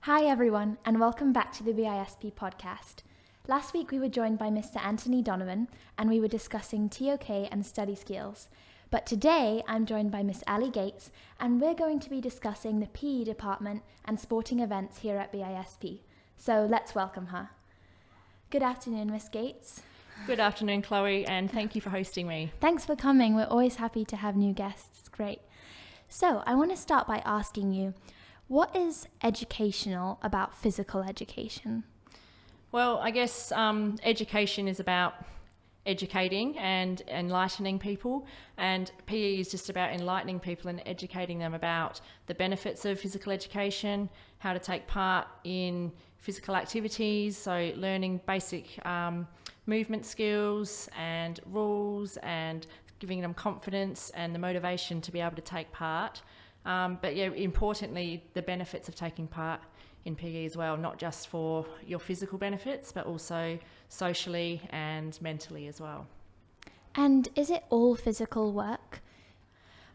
Hi everyone, and welcome back to the BISP podcast. Last week we were joined by Mr. Anthony Donovan, and we were discussing TOK and study skills. But today I'm joined by Miss Ali Gates, and we're going to be discussing the PE department and sporting events here at BISP. So let's welcome her. Good afternoon, Miss Gates. Good afternoon, Chloe, and thank you for hosting me. Thanks for coming. We're always happy to have new guests. It's great. So I want to start by asking you, what is educational about physical education? Well, I guess education is about educating and enlightening people, and PE is just about enlightening people and educating them about the benefits of physical education, how to take part in physical activities, so learning basic movement skills and rules and giving them confidence and the motivation to be able to take part. But yeah, importantly, the benefits of taking part in PE as well, not just for your physical benefits, but also socially and mentally as well. And is it all physical work?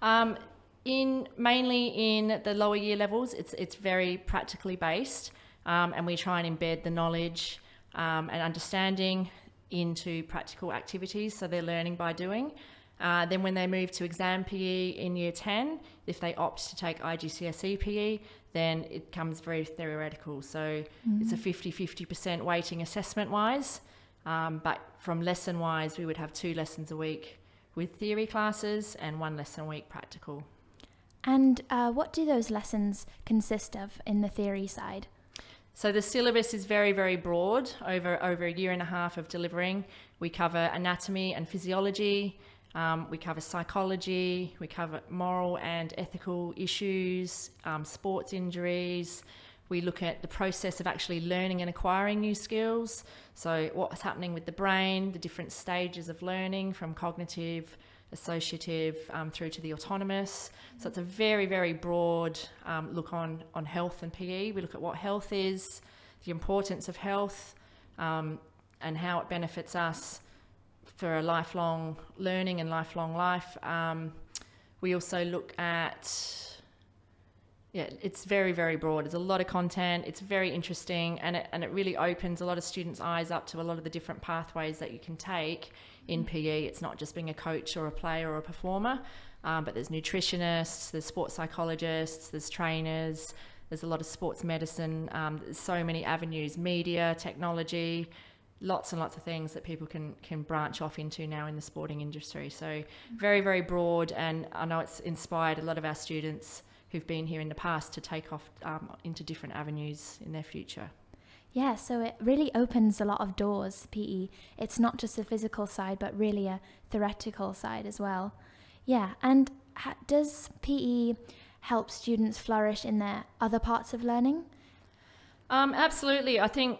Mainly in the lower year levels, it's very practically based, and we try and embed the knowledge and understanding into practical activities, so they're learning by doing. Then when they move to exam PE in year 10, if they opt to take IGCSE PE, then it becomes very theoretical. So it's a 50% weighting assessment-wise, but from lesson-wise, we would have 2 lessons a week with theory classes and 1 lesson a week practical. And what do those lessons consist of in the theory side? So the syllabus is very, very broad over a year and a half of delivering. We cover anatomy and physiology, we cover psychology, we cover moral and ethical issues, sports injuries. We look at the process of actually learning and acquiring new skills. So what's happening with the brain, the different stages of learning from cognitive, associative, through to the autonomous. So it's a very, very broad look on health and PE. We look at what health is, the importance of health, and how it benefits us for a lifelong learning and lifelong life. We also look at, it's very, very broad. There's a lot of content. It's very interesting, and it really opens a lot of students' eyes up to a lot of the different pathways that you can take in PE. It's not just being a coach or a player or a performer, but there's nutritionists, there's sports psychologists, there's trainers, there's a lot of sports medicine, there's so many avenues, media, technology, lots and lots of things that people can branch off into now in the sporting industry. So very, very broad, and I know it's inspired a lot of our students who've been here in the past to take off into different avenues in their future. Yeah, so it really opens a lot of doors, PE. It's not just the physical side, but really a theoretical side as well. Yeah, and does PE help students flourish in their other parts of learning? Absolutely. I think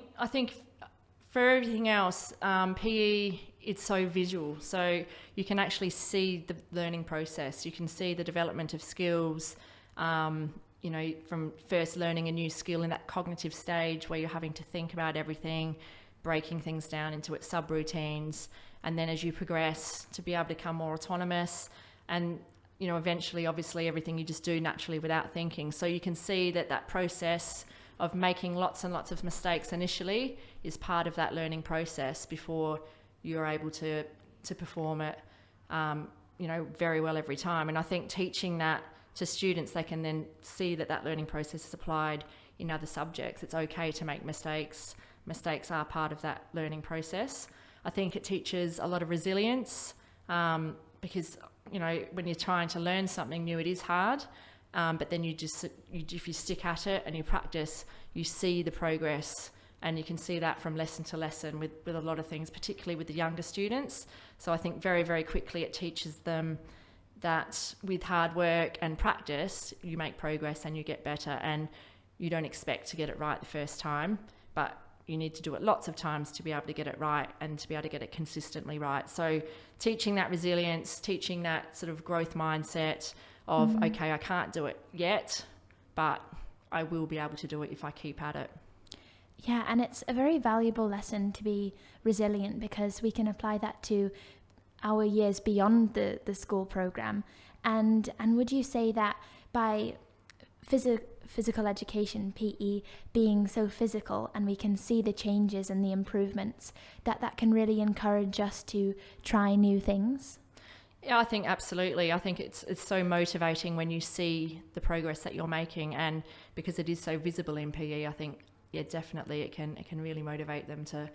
for everything else, PE, it's so visual. So you can actually see the learning process. You can see the development of skills, from first learning a new skill in that cognitive stage where you're having to think about everything, breaking things down into its subroutines, and then as you progress to be able to become more autonomous, and eventually, obviously, everything you just do naturally without thinking. So you can see that process of making lots and lots of mistakes initially is part of that learning process before you're able to perform it, very well every time. And I think teaching that to students, they can then see that learning process is applied in other subjects. It's okay to make mistakes. Mistakes are part of that learning process. I think it teaches a lot of resilience, because, when you're trying to learn something new, it is hard. But then if you stick at it and you practice, you see the progress, and you can see that from lesson to lesson with a lot of things, particularly with the younger students. So I think very, very quickly it teaches them that with hard work and practice, you make progress and you get better, and you don't expect to get it right the first time, but you need to do it lots of times to be able to get it right and to be able to get it consistently right. So teaching that resilience, teaching that sort of growth mindset of, okay, I can't do it yet, but I will be able to do it if I keep at it. Yeah, and it's a very valuable lesson to be resilient, because we can apply that to our years beyond the school program. And would you say that by physical education, PE, being so physical, and we can see the changes and the improvements, that can really encourage us to try new things? Yeah, I think absolutely. I think it's so motivating when you see the progress that you're making, and because it is so visible in PE, I think definitely it can really motivate them to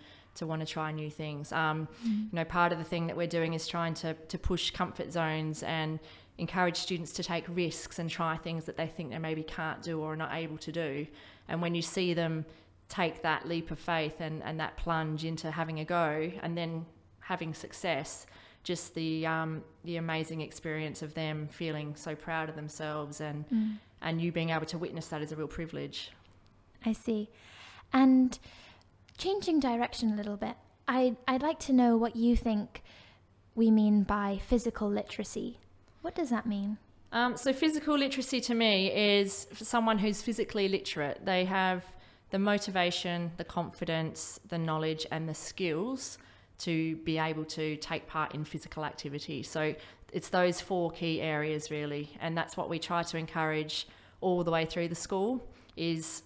want to try new things. Part of the thing that we're doing is trying to push comfort zones and encourage students to take risks and try things that they think they maybe can't do or are not able to do. And when you see them take that leap of faith and that plunge into having a go and then having success, just the amazing experience of them feeling so proud of themselves and you being able to witness that is a real privilege. I see. And changing direction a little bit, I'd like to know what you think we mean by physical literacy. What does that mean? So physical literacy to me is for someone who's physically literate. They have the motivation, the confidence, the knowledge and the skills to be able to take part in physical activity. So it's those 4 key areas really, and that's what we try to encourage all the way through the school, is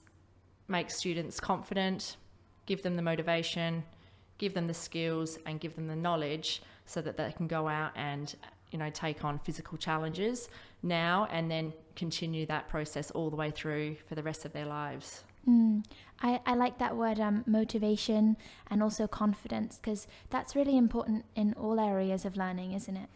make students confident, give them the motivation, give them the skills and give them the knowledge so that they can go out and take on physical challenges now and then continue that process all the way through for the rest of their lives. I like that word, motivation, and also confidence, because that's really important in all areas of learning, isn't it?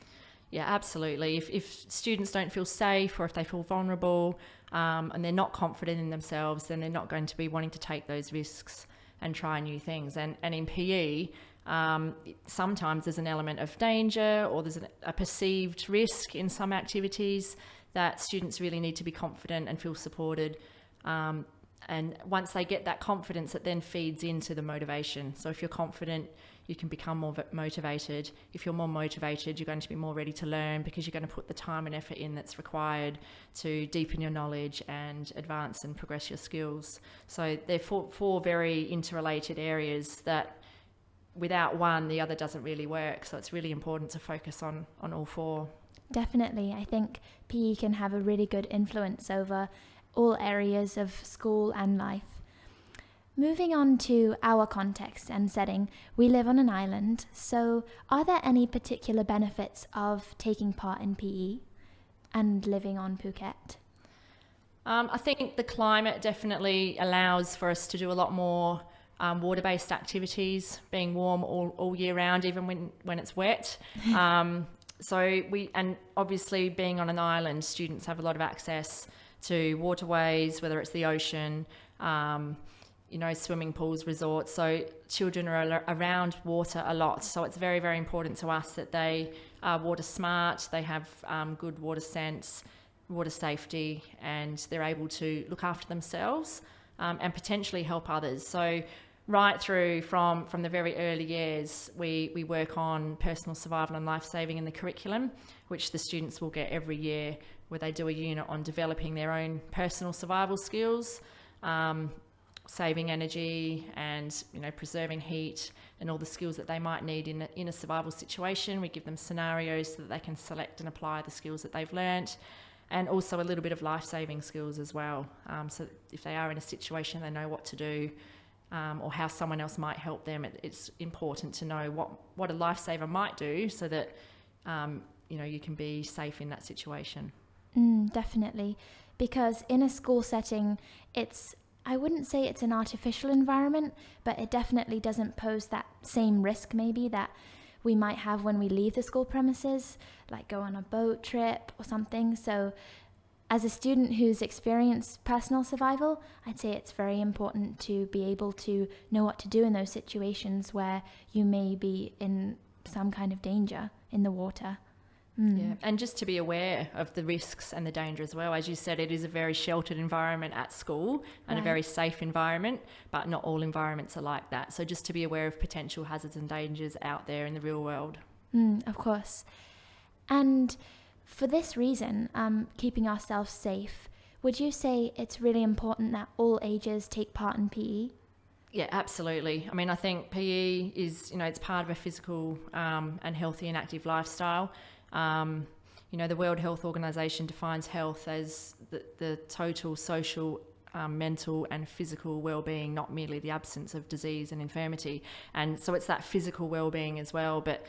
Yeah, absolutely. If students don't feel safe or if they feel vulnerable and they're not confident in themselves, then they're not going to be wanting to take those risks and try new things. And in PE, sometimes there's an element of danger or there's a perceived risk in some activities that students really need to be confident and feel supported. And once they get that confidence, it then feeds into the motivation. So if you're confident, you can become more motivated. If you're more motivated, you're going to be more ready to learn because you're going to put the time and effort in that's required to deepen your knowledge and advance and progress your skills. So they're 4 very interrelated areas that without one, the other doesn't really work. So it's really important to focus on all 4. Definitely. I think PE can have a really good influence over all areas of school and life. Moving on to our context and setting, we live on an island, so are there any particular benefits of taking part in PE and living on Phuket? I think the climate definitely allows for us to do a lot more water-based activities, being warm all year round, even when it's wet. And obviously being on an island, students have a lot of access to waterways, whether it's the ocean, swimming pools, resorts. So children are around water a lot. So it's very, very important to us that they are water smart, they have good water sense, water safety, and they're able to look after themselves and potentially help others. So right through from the very early years, we work on personal survival and life-saving in the curriculum, which the students will get every year, where they do a unit on developing their own personal survival skills, saving energy and preserving heat and all the skills that they might need in a survival situation. We give them scenarios so that they can select and apply the skills that they've learnt, and also a little bit of life-saving skills as well. So if they are in a situation, they know what to do, or how someone else might help them. It's important to know what a lifesaver might do so that you can be safe in that situation. Definitely, because in a school setting, I wouldn't say it's an artificial environment, but it definitely doesn't pose that same risk maybe that we might have when we leave the school premises, like go on a boat trip or something. So as a student who's experienced personal survival, I'd say it's very important to be able to know what to do in those situations where you may be in some kind of danger in the water. Yeah, and just to be aware of the risks and the danger as well. As you said, it is a very sheltered environment at school and a very safe environment, but not all environments are like that. So just to be aware of potential hazards and dangers out there in the real world. Of course. And for this reason, keeping ourselves safe, would you say it's really important that all ages take part in PE? Yeah, absolutely. I mean, I think PE is, it's part of a physical and healthy and active lifestyle. The World Health Organization defines health as the total social, mental and physical well-being, not merely the absence of disease and infirmity. And so it's that physical well-being as well. But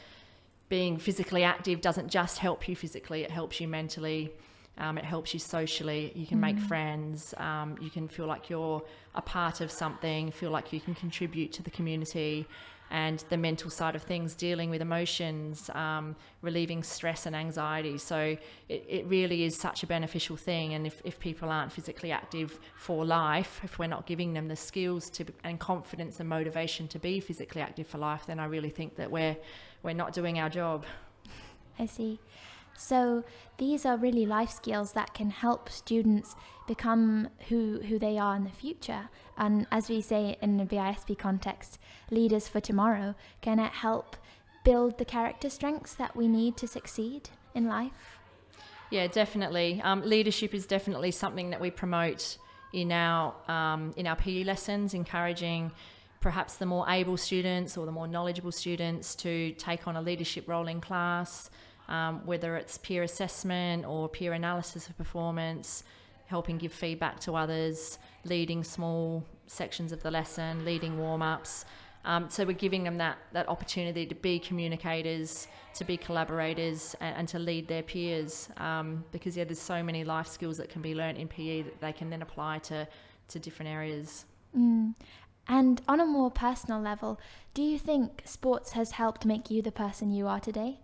being physically active doesn't just help you physically, it helps you mentally, it helps you socially. You can make friends, you can feel like you're a part of something, feel like you can contribute to the community. And the mental side of things, dealing with emotions, relieving stress and anxiety. So it really is such a beneficial thing. And if people aren't physically active for life, if we're not giving them the skills and confidence and motivation to be physically active for life, then I really think that we're not doing our job. I see. So these are really life skills that can help students become who they are in the future. And as we say in the BISP context, leaders for tomorrow. Can it help build the character strengths that we need to succeed in life? Yeah, definitely. Leadership is definitely something that we promote in our PE lessons, encouraging perhaps the more able students or the more knowledgeable students to take on a leadership role in class. Whether it's peer assessment or peer analysis of performance, helping give feedback to others, leading small sections of the lesson, leading warm-ups. So we're giving them that opportunity to be communicators, to be collaborators, and to lead their peers. Because there's so many life skills that can be learnt in PE that they can then apply to different areas. And on a more personal level, do you think sports has helped make you the person you are today?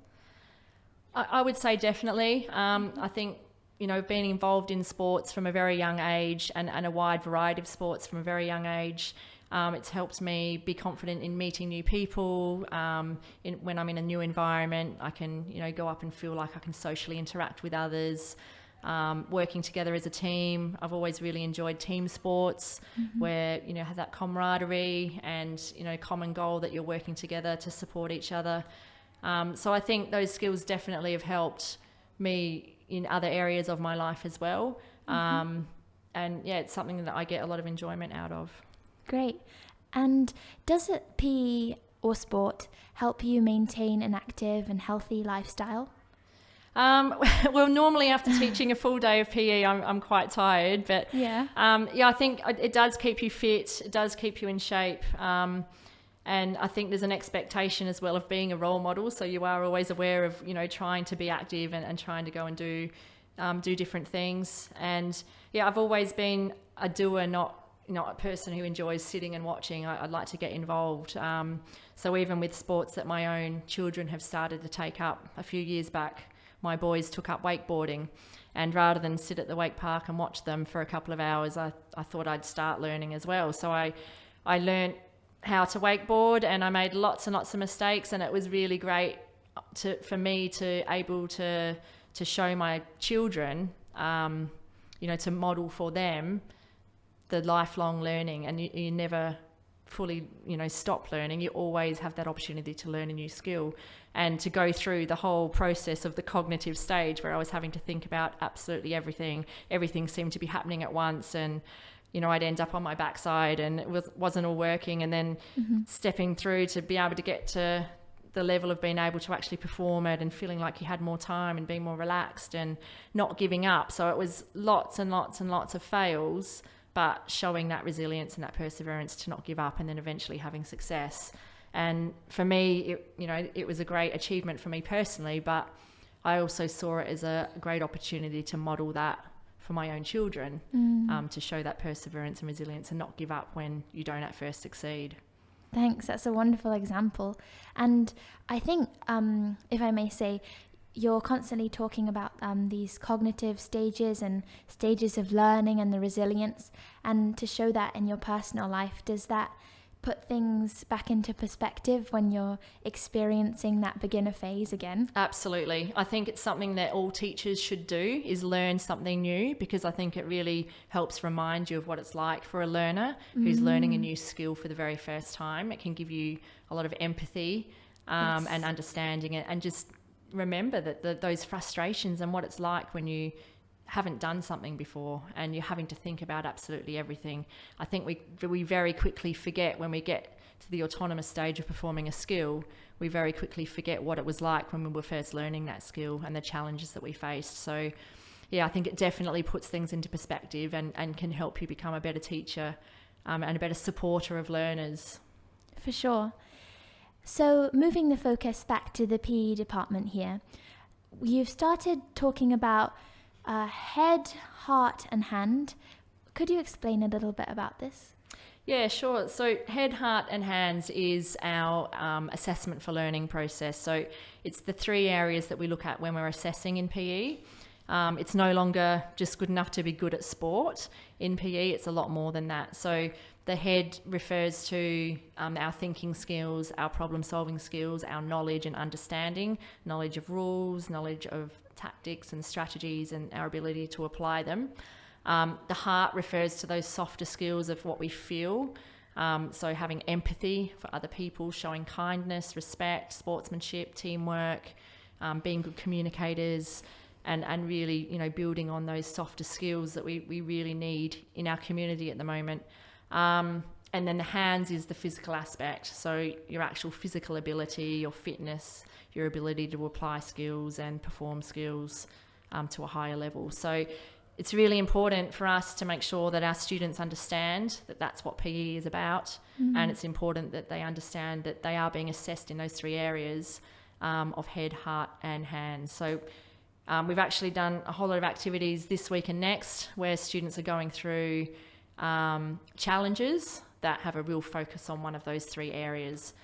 I would say definitely. I think, being involved in sports from a very young age and a wide variety of sports from a very young age, it's helped me be confident in meeting new people. When I'm in a new environment, I can, go up and feel like I can socially interact with others. Working together as a team. I've always really enjoyed team sports where, have that camaraderie and, common goal that you're working together to support each other. So I think those skills definitely have helped me in other areas of my life as well. And it's something that I get a lot of enjoyment out of. Great. And does it PE or sport help you maintain an active and healthy lifestyle? Well, normally after teaching a full day of PE, I'm quite tired, but I think it does keep you fit. It does keep you in shape. And I think there's an expectation as well of being a role model. So you are always aware of, trying to be active and trying to go and do different things. And I've always been a doer, not a person who enjoys sitting and watching. I'd like to get involved. So even with sports that my own children have started to take up a few years back, my boys took up wakeboarding. And rather than sit at the wake park and watch them for a couple of hours, I thought I'd start learning as well. So I learned how to wakeboard, and I made lots and lots of mistakes, and it was really great for me to able to show my children, to model for them the lifelong learning, and you never fully stop learning. You always have that opportunity to learn a new skill, and to go through the whole process of the cognitive stage where I was having to think about absolutely everything seemed to be happening at once, and I'd end up on my backside and it wasn't all working, and then stepping through to be able to get to the level of being able to actually perform it and feeling like you had more time and being more relaxed and not giving up. So it was lots and lots and lots of fails, but showing that resilience and that perseverance to not give up, and then eventually having success. And for me, it was a great achievement for me personally, but I also saw it as a great opportunity to model that for my own children, to show that perseverance and resilience and not give up when you don't at first succeed. Thanks, that's a wonderful example. And I think, if I may say, you're constantly talking about these cognitive stages and stages of learning and the resilience, and to show that in your personal life, does that put things back into perspective when you're experiencing that beginner phase again? Absolutely. I think it's something that all teachers should do, is learn something new, because I think it really helps remind you of what it's like for a learner who's learning a new skill for the very first time. It can give you a lot of empathy and understanding it, and just remember that those frustrations and what it's like when you haven't done something before and you're having to think about absolutely everything. I think we very quickly forget when we get to the autonomous stage of performing a skill, we very quickly forget what it was like when we were first learning that skill and the challenges that we faced. So yeah, I think it definitely puts things into perspective and can help you become a better teacher and a better supporter of learners. For sure. So moving the focus back to the PE department here, you've started talking about head, heart and hand. Could you explain a little bit about this? Yeah, sure. So head, heart and hands is our assessment for learning process. So it's the 3 areas that we look at when we're assessing in PE. It's no longer just good enough to be good at sport. In PE, it's a lot more than that. So the head refers to our thinking skills, our problem solving skills, our knowledge and understanding, knowledge of rules, knowledge of tactics and strategies, and our ability to apply them. The heart refers to those softer skills of what we feel. So having empathy for other people, showing kindness, respect, sportsmanship, teamwork, being good communicators, and really, building on those softer skills that we really need in our community at the moment. And then the hands is the physical aspect. So your actual physical ability, your fitness, your ability to apply skills and perform skills to a higher level. So it's really important for us to make sure that our students understand that that's what PE is about. And it's important that they understand that they are being assessed in those 3 areas of head, heart and hands. So we've actually done a whole lot of activities this week and next where students are going through challenges that have a real focus on one of those 3 areas.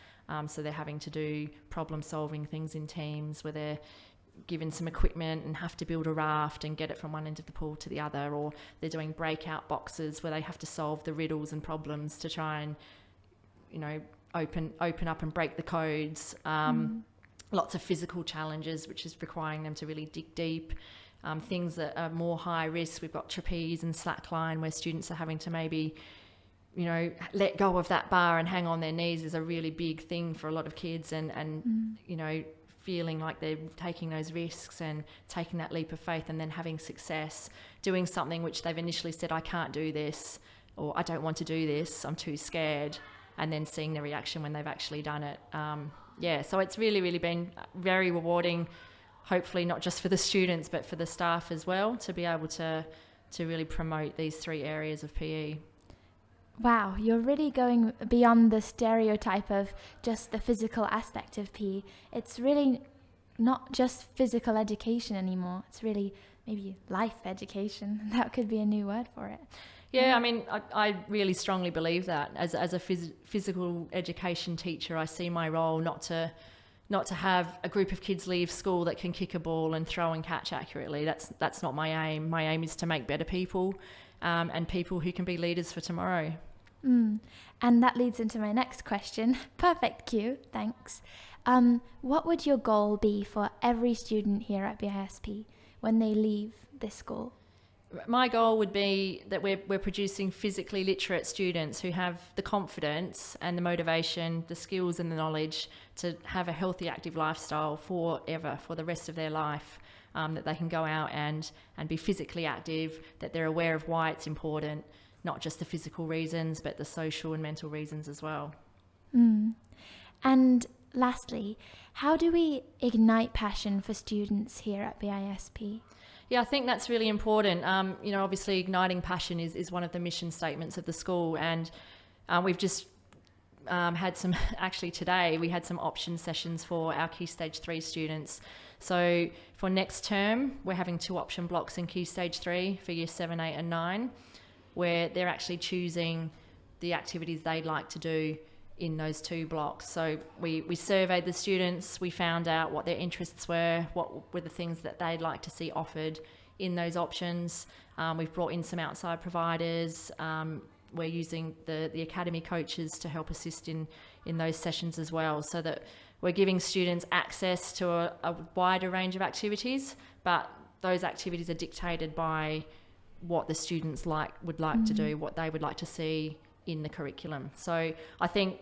So they're having to do problem solving things in teams where they're given some equipment and have to build a raft and get it from one end of the pool to the other, or they're doing breakout boxes where they have to solve the riddles and problems to try and open up and break the codes. Lots of physical challenges, which is requiring them to really dig deep. Things that are more high risk, we've got trapeze and slackline where students are having to maybe let go of that bar and hang on their knees is a really big thing for a lot of kids, and feeling like they're taking those risks and taking that leap of faith and then having success doing something which they've initially said, I can't do this, or I don't want to do this, I'm too scared, and then seeing the reaction when they've actually done it. So it's really been very rewarding, hopefully not just for the students but for the staff as well, to be able to really promote these 3 areas of PE. Wow, you're really going beyond the stereotype of just the physical aspect of PE. It's really not just physical education anymore. It's really maybe life education. That could be a new word for it. Yeah, I mean, I really strongly believe that. As a physical education teacher, I see my role not to have a group of kids leave school that can kick a ball and throw and catch accurately. That's not my aim. My aim is to make better people and people who can be leaders for tomorrow. And that leads into my next question. Perfect cue, thanks. What would your goal be for every student here at BISP when they leave this school? My goal would be that we're producing physically literate students who have the confidence and the motivation, the skills and the knowledge to have a healthy, active lifestyle forever, for the rest of their life, that they can go out and be physically active, that they're aware of why it's important, not just the physical reasons, but the social and mental reasons as well. And lastly, how do we ignite passion for students here at BISP? Yeah, I think that's really important. Obviously igniting passion is one of the mission statements of the school, and we've just had some, actually today, we had some option sessions for our Key Stage 3 students. So for next term, we're having 2 option blocks in Key Stage 3 for Year 7, 8 and 9, where they're actually choosing the activities they'd like to do in those 2 blocks. So we surveyed the students, we found out what their interests were, what were the things that they'd like to see offered in those options. We've brought in some outside providers. We're using the academy coaches to help assist in those sessions as well, so that we're giving students access to a wider range of activities, but those activities are dictated by what the students would like to do, what they would like to see in the curriculum. So I think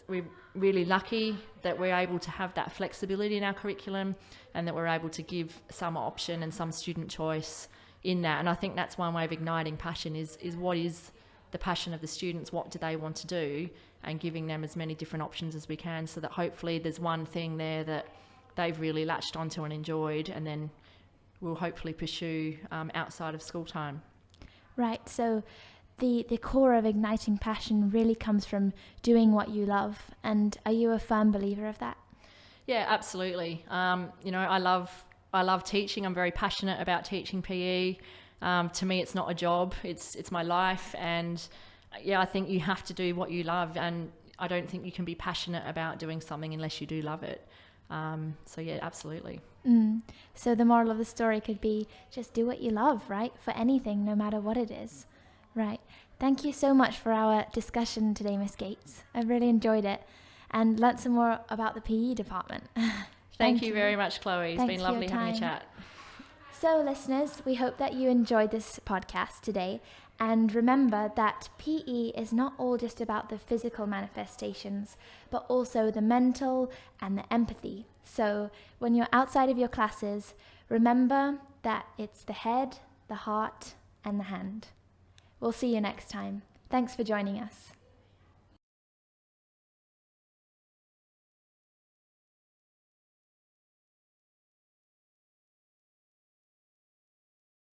we're really lucky that we're able to have that flexibility in our curriculum, and that we're able to give some option and some student choice in that. And I think that's one way of igniting passion is what is the passion of the students, what do they want to do, and giving them as many different options as we can, so that hopefully there's one thing there that they've really latched onto and enjoyed, and then will hopefully pursue outside of school time. Right, so the core of igniting passion really comes from doing what you love. And are you a firm believer of that? Yeah, absolutely. I love teaching. I'm very passionate about teaching PE. To me, it's not a job. It's my life. And I think you have to do what you love. And I don't think you can be passionate about doing something unless you do love it. Absolutely. So the moral of the story could be just do what you love, right? For anything, no matter what it is. Right. Thank you so much for our discussion today, Miss Gates. I've really enjoyed it and learnt some more about the PE department. Thank you very much, Chloe. It's Thanks been lovely having a chat. So listeners, we hope that you enjoyed this podcast today. And remember that PE is not all just about the physical manifestations, but also the mental and the empathy. So when you're outside of your classes, remember that it's the head, the heart, and the hand. We'll see you next time. Thanks for joining us.